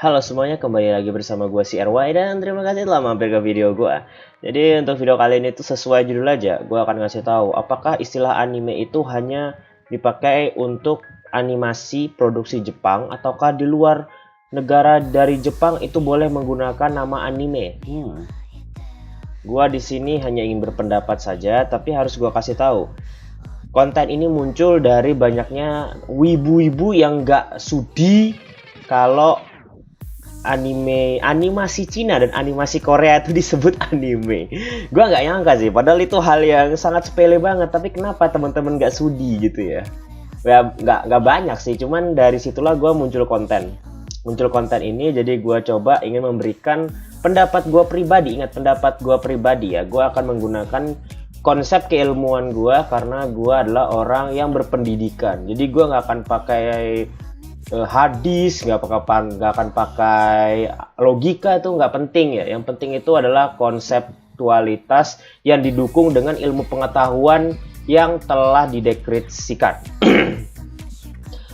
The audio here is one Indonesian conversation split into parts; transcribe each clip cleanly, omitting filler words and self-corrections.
Halo semuanya, kembali lagi bersama gue si RY dan terima kasih telah mampir ke video gue. Jadi untuk video kali ini tuh sesuai judul aja, gue akan ngasih tahu apakah istilah anime itu hanya dipakai untuk animasi produksi Jepang ataukah di luar negara dari Jepang itu boleh menggunakan nama anime. Gue di sini hanya ingin berpendapat saja, tapi harus gue kasih tahu. Konten ini muncul dari banyaknya wibu-wibu yang gak sudi kalau animasi Cina dan animasi Korea itu disebut anime. Gua nggak nyangka sih, padahal itu hal yang sangat sepele banget. Tapi kenapa teman-teman nggak sudi gitu ya? Ya nggak banyak sih, cuman dari situlah gua muncul konten ini. Jadi gua coba ingin memberikan pendapat gua pribadi. Ingat, pendapat gua pribadi ya. Gua akan menggunakan konsep keilmuan gua karena gua adalah orang yang berpendidikan. Jadi gua nggak akan pakai hadis, nggak akan pakai logika, itu nggak penting ya. Yang penting itu adalah konseptualitas yang didukung dengan ilmu pengetahuan yang telah dideskripsikan.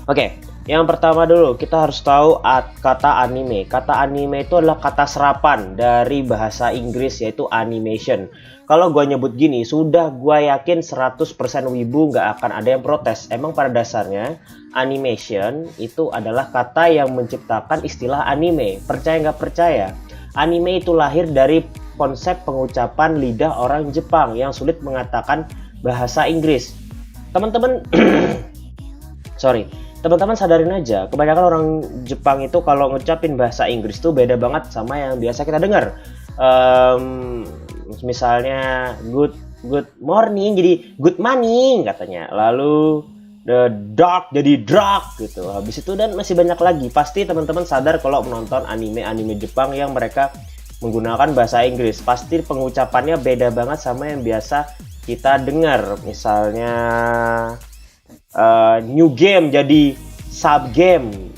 Oke, yang pertama dulu kita harus tahu kata anime. Kata anime itu adalah kata serapan dari bahasa Inggris yaitu animation. Kalau gue nyebut gini, sudah gue yakin 100% wibu nggak akan ada yang protes. Emang pada dasarnya animation itu adalah kata yang menciptakan istilah anime. Percaya nggak percaya, anime itu lahir dari konsep pengucapan lidah orang Jepang yang sulit mengatakan bahasa Inggris. Teman-teman teman-teman sadarin aja, kebanyakan orang Jepang itu kalau ngucapin bahasa Inggris tuh beda banget sama yang biasa kita dengar. Misalnya good morning jadi good morning katanya, lalu the dark jadi dark gitu. Habis itu dan masih banyak lagi. Pasti teman-teman sadar kalau menonton anime Jepang yang mereka menggunakan bahasa Inggris, pasti pengucapannya beda banget sama yang biasa kita dengar. Misalnya new game jadi sub game,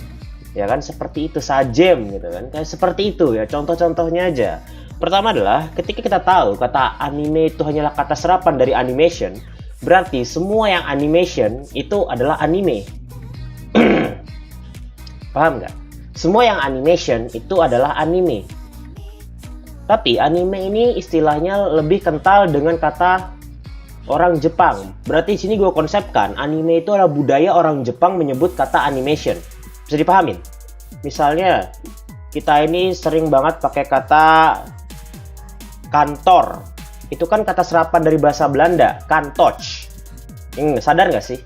ya kan, seperti itu, sajem gitu kan, kayak seperti itu ya. Contoh-contohnya aja. Pertama adalah ketika kita tahu kata anime itu hanyalah kata serapan dari animation, berarti semua yang animation itu adalah anime. Paham nggak? Semua yang animation itu adalah anime. Tapi anime ini istilahnya lebih kental dengan kata orang Jepang. Berarti di sini gue konsepkan anime itu adalah budaya orang Jepang menyebut kata animation. Bisa dipahamin? Misalnya kita ini sering banget pakai kata kantor. Itu kan kata serapan dari bahasa Belanda, kantoch. Sadar nggak sih?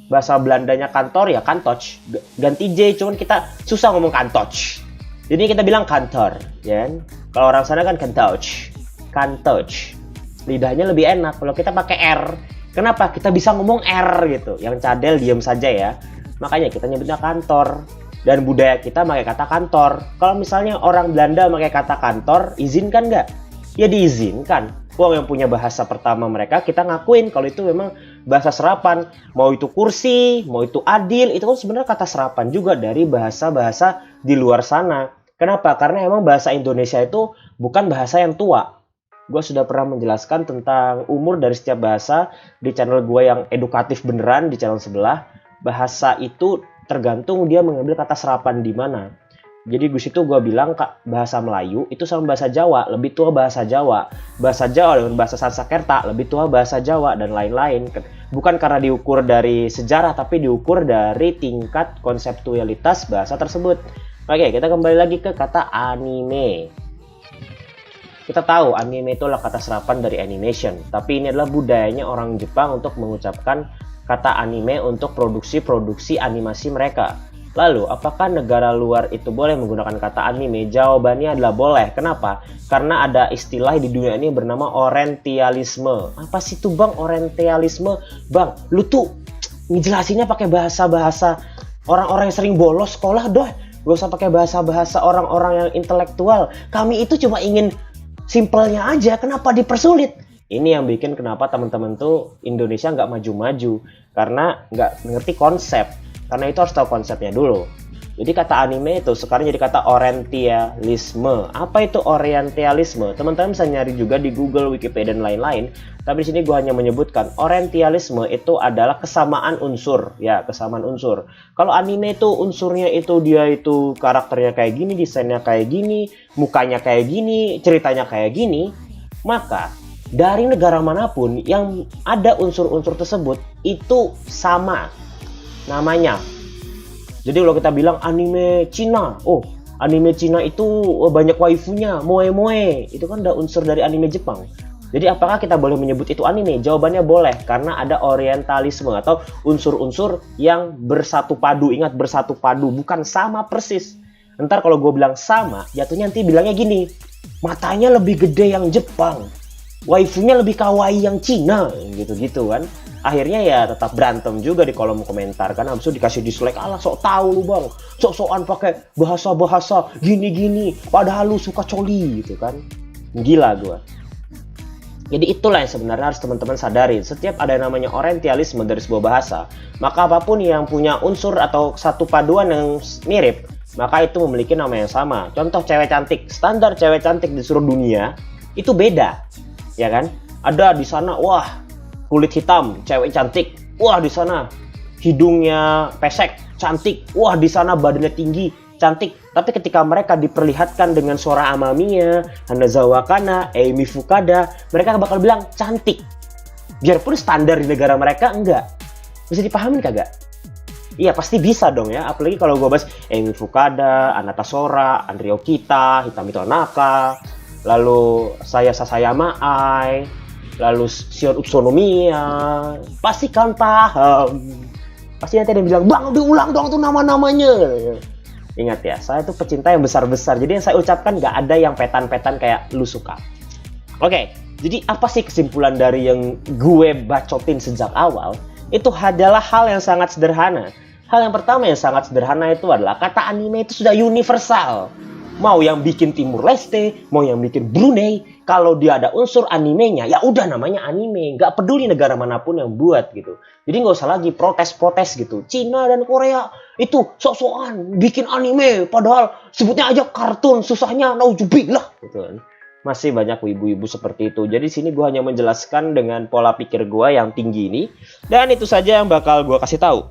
Bahasa Belandanya kantor ya kantoch. Ganti J, cuman kita susah ngomong kantoch. Jadi kita bilang kantor, ya kan? Kalau orang sana kan kantoch. Kantoch. Lidahnya lebih enak kalau kita pakai R. Kenapa? Kita bisa ngomong R gitu. Yang cadel diam saja ya. Makanya kita nyebutnya kantor. Dan budaya kita pakai kata kantor. Kalau misalnya orang Belanda pakai kata kantor, izinkan nggak? Ya diizinkan. Wong yang punya bahasa pertama mereka, kita ngakuin kalau itu memang bahasa serapan. Mau itu kursi, mau itu adil, itu kan sebenarnya kata serapan juga dari bahasa-bahasa di luar sana. Kenapa? Karena emang bahasa Indonesia itu bukan bahasa yang tua. Gue sudah pernah menjelaskan tentang umur dari setiap bahasa di channel gue yang edukatif beneran di channel sebelah. Bahasa itu tergantung dia mengambil kata serapan di mana. Jadi di situ gue bilang bahasa Melayu itu sama bahasa Jawa lebih tua bahasa Jawa. Bahasa Jawa dengan bahasa Sanskerta lebih tua bahasa Jawa dan lain-lain. Bukan karena diukur dari sejarah tapi diukur dari tingkat konseptualitas bahasa tersebut. Oke, kita kembali lagi ke kata anime. Kita tahu anime itu adalah kata serapan dari animation, tapi ini adalah budayanya orang Jepang untuk mengucapkan kata anime untuk produksi animasi mereka. Lalu, apakah negara luar itu boleh menggunakan kata anime? Jawabannya adalah boleh. Kenapa? Karena ada istilah di dunia ini bernama orientalisme. Apa sih itu bang, orientalisme? Bang, lu tuh ngejelasinnya pakai bahasa-bahasa orang-orang yang sering bolos sekolah doh. Gak usah pakai bahasa-bahasa orang-orang yang intelektual. Kami itu cuma ingin simpelnya aja, kenapa dipersulit? Ini yang bikin kenapa teman-teman tuh Indonesia nggak maju-maju, karena nggak ngerti konsep. Karena itu harus tahu konsepnya dulu. Jadi kata anime itu sekarang jadi kata orientalisme. Apa itu orientalisme? Teman-teman bisa nyari juga di Google, Wikipedia, dan lain-lain. Tapi di sini gue hanya menyebutkan orientalisme itu adalah kesamaan unsur. Ya, kesamaan unsur. Kalau anime itu unsurnya itu dia itu karakternya kayak gini, desainnya kayak gini, mukanya kayak gini, ceritanya kayak gini, maka dari negara manapun yang ada unsur-unsur tersebut itu sama namanya. Jadi kalau kita bilang anime Cina, oh anime Cina itu banyak waifunya, moe-moe, itu kan ada unsur dari anime Jepang. Jadi apakah kita boleh menyebut itu anime? Jawabannya boleh, karena ada orientalisme atau unsur-unsur yang bersatu padu. Ingat, bersatu padu, bukan sama persis. Ntar kalau gue bilang sama, jatuhnya nanti bilangnya gini, matanya lebih gede yang Jepang, waifunya lebih kawaii yang Cina, gitu-gitu kan. Akhirnya ya tetap berantem juga di kolom komentar kan, habis itu dikasih dislike, alah sok tahu lu bang, sok-sokan pakai bahasa-bahasa gini-gini, padahal lu suka coli gitu kan. Gila gua. Jadi itulah yang sebenarnya harus teman-teman sadari. Setiap ada yang namanya orientalisme dari sebuah bahasa, maka apapun yang punya unsur atau satu paduan yang mirip, maka itu memiliki nama yang sama. Contoh cewek cantik, standar cewek cantik di seluruh dunia itu beda, ya kan? Ada di sana, wah kulit hitam, cewek cantik. Wah, di sana hidungnya pesek, cantik. Wah, di sana badannya tinggi, cantik. Tapi ketika mereka diperlihatkan dengan suara Amamiya, Hanazawa Kana, Eimi Fukada, mereka bakal bilang cantik. Biarpun standar di negara mereka enggak. Bisa dipahamin kagak? Iya, pasti bisa dong ya. Apalagi kalau gue bahas Eimi Fukada, Anata Sora, Andrio Kita, Hitamito Naka, lalu Sasayama Ai, lalu Shion Utsunomiya, pasti kan paham. Pasti nanti ada yang bilang, bang diulang dong tuh nama-namanya. Ingat ya, saya tuh pecinta yang besar-besar. Jadi yang saya ucapkan gak ada yang petan-petan kayak lu suka. Oke, jadi apa sih kesimpulan dari yang gue bacotin sejak awal? Itu adalah hal yang sangat sederhana. Hal yang pertama yang sangat sederhana itu adalah kata anime itu sudah universal. Mau yang bikin Timur Leste, mau yang bikin Brunei, kalau dia ada unsur animenya, ya udah namanya anime. Nggak peduli negara manapun yang buat gitu. Jadi nggak usah lagi protes-protes gitu. Cina dan Korea itu sok-sokan bikin anime, padahal sebutnya aja kartun, susahnya nauzubillah gitu kan. Masih banyak ibu-ibu seperti itu. Jadi sini gue hanya menjelaskan dengan pola pikir gue yang tinggi ini. Dan itu saja yang bakal gue kasih tahu.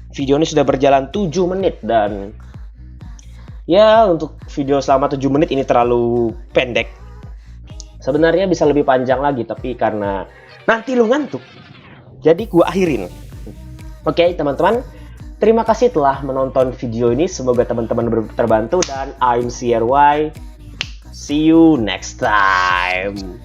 Video ini sudah berjalan 7 menit dan ya, untuk video selama 7 menit ini terlalu pendek. Sebenarnya bisa lebih panjang lagi, tapi karena nanti lu ngantuk, jadi gua akhirin. Oke, teman-teman. Terima kasih telah menonton video ini. Semoga teman-teman terbantu dan I'm CRY. See you next time.